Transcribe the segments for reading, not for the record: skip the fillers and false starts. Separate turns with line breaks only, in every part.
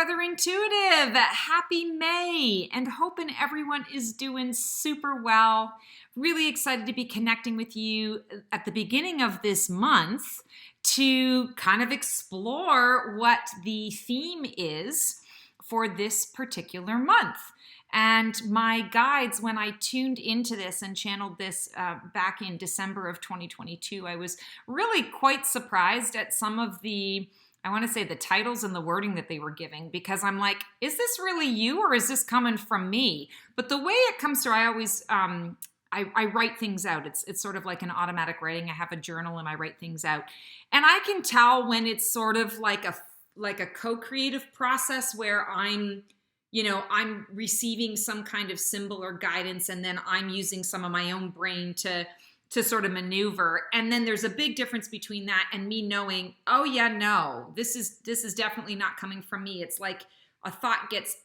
Feather Intuitive. Happy May, and hoping everyone is doing super well. Really excited to be connecting with you at the beginning of this month to kind of explore what the theme is for this particular month. And my guides, when I tuned into this and channeled this back in December of 2022, I was really quite surprised at some of the, I want to say, the titles and the wording that they were giving, because I'm like, is this really you or is this coming from me? But the way it comes through, I always, I write things out. It's sort of like an automatic writing. I have a journal and I write things out. And I can tell when it's sort of like a co-creative process where I'm receiving some kind of symbol or guidance, and then I'm using some of my own brain to sort of maneuver. And then there's a big difference between that and me knowing, oh yeah, no, this is definitely not coming from me. It's like a thought gets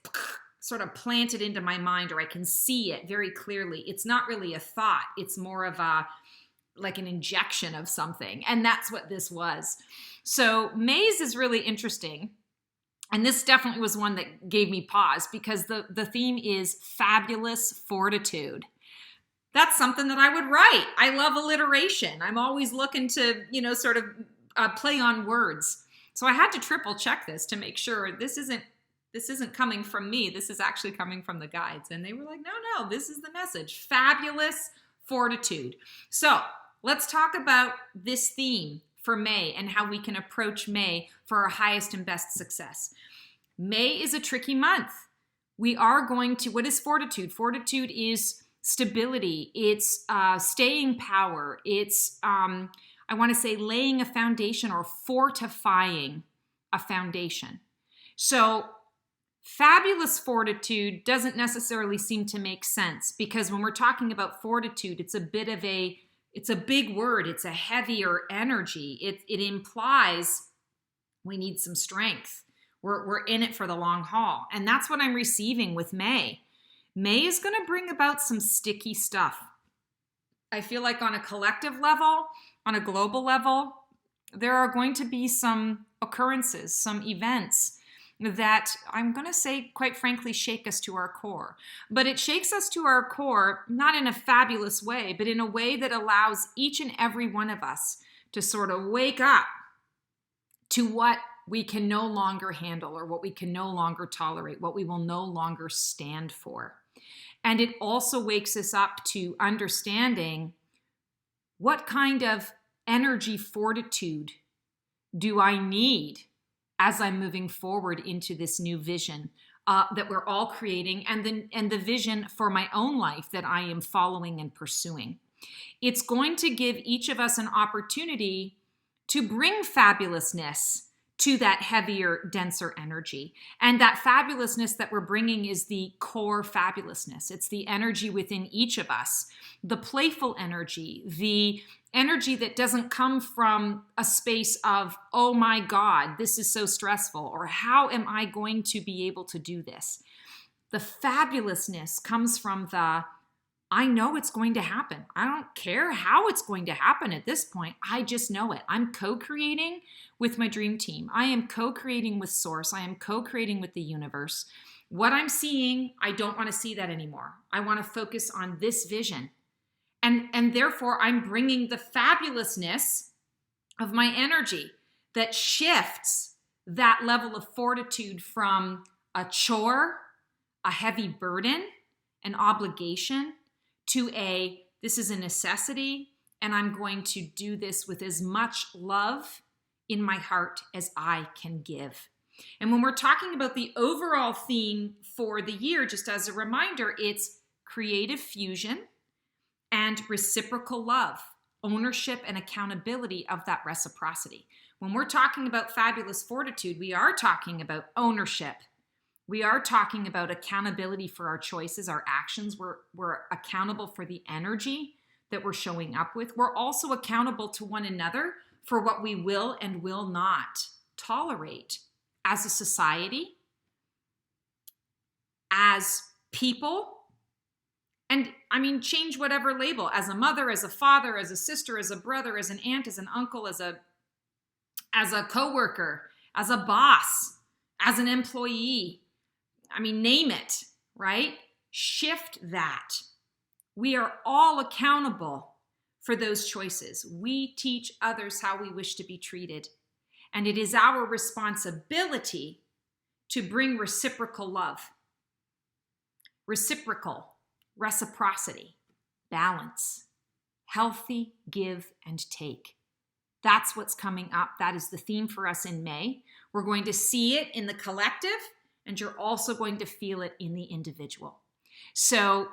sort of planted into my mind, or I can see it very clearly. It's not really a thought. It's more of like an injection of something. And that's what this was. So Maze is really interesting. And this definitely was one that gave me pause, because the theme is fabulous fortitude. That's something that I would write. I love alliteration. I'm always looking to, sort of play on words. So I had to triple check this to make sure this isn't coming from me. This is actually coming from the guides. And they were like, no, this is the message. Fabulous fortitude. So let's talk about this theme for May and how we can approach May for our highest and best success. May is a tricky month. We are going to, what is fortitude? Fortitude is stability. It's staying power. It's, I want to say, laying a foundation or fortifying a foundation. So fabulous fortitude doesn't necessarily seem to make sense, because when we're talking about fortitude, it's a big word. It's a heavier energy. It implies we need some strength. We're in it for the long haul. And that's what I'm receiving with May. May is going to bring about some sticky stuff. I feel like on a collective level, on a global level, there are going to be some occurrences, some events that I'm going to say, quite frankly, shake us to our core. But it shakes us to our core, not in a fabulous way, but in a way that allows each and every one of us to sort of wake up to what we can no longer handle, or what we can no longer tolerate, what we will no longer stand for. And it also wakes us up to understanding, what kind of energy fortitude do I need as I'm moving forward into this new vision that we're all creating, and the vision for my own life that I am following and pursuing. It's going to give each of us an opportunity to bring fabulousness to that heavier, denser energy. And that fabulousness that we're bringing is the core fabulousness. It's the energy within each of us, the playful energy, the energy that doesn't come from a space of, oh my God, this is so stressful, or how am I going to be able to do this? The fabulousness comes from the, I know it's going to happen. I don't care how it's going to happen at this point. I just know it. I'm co-creating with my dream team. I am co-creating with Source. I am co-creating with the universe. What I'm seeing, I don't want to see that anymore. I want to focus on this vision. And therefore, I'm bringing the fabulousness of my energy that shifts that level of fortitude from a chore, a heavy burden, an obligation, to this is a necessity, and I'm going to do this with as much love in my heart as I can give. And when we're talking about the overall theme for the year, just as a reminder, it's creative fusion and reciprocal love, ownership and accountability of that reciprocity. When we're talking about fabulous fortitude, we are talking about ownership. We are talking about accountability for our choices, our actions. We're accountable for the energy that we're showing up with. We're also accountable to one another for what we will and will not tolerate as a society, as people, and I mean, change whatever label, as a mother, as a father, as a sister, as a brother, as an aunt, as an uncle, as a coworker, as a boss, as an employee. I mean, name it, right? Shift that. We are all accountable for those choices. We teach others how we wish to be treated. And it is our responsibility to bring reciprocal love, reciprocity, balance, healthy give and take. That's what's coming up. That is the theme for us in May. We're going to see it in the collective, and you're also going to feel it in the individual. So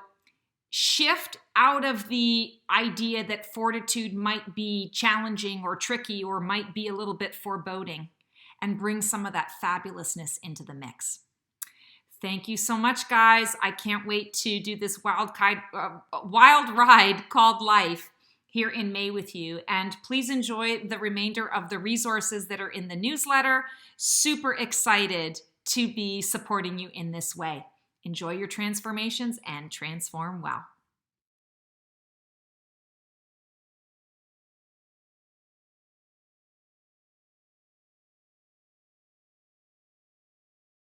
shift out of the idea that fortitude might be challenging or tricky or might be a little bit foreboding, and bring some of that fabulousness into the mix. Thank you so much, guys. I can't wait to do this wild ride called life here in May with you. And please enjoy the remainder of the resources that are in the newsletter. Super excited to be supporting you in this way. Enjoy your transformations and transform well.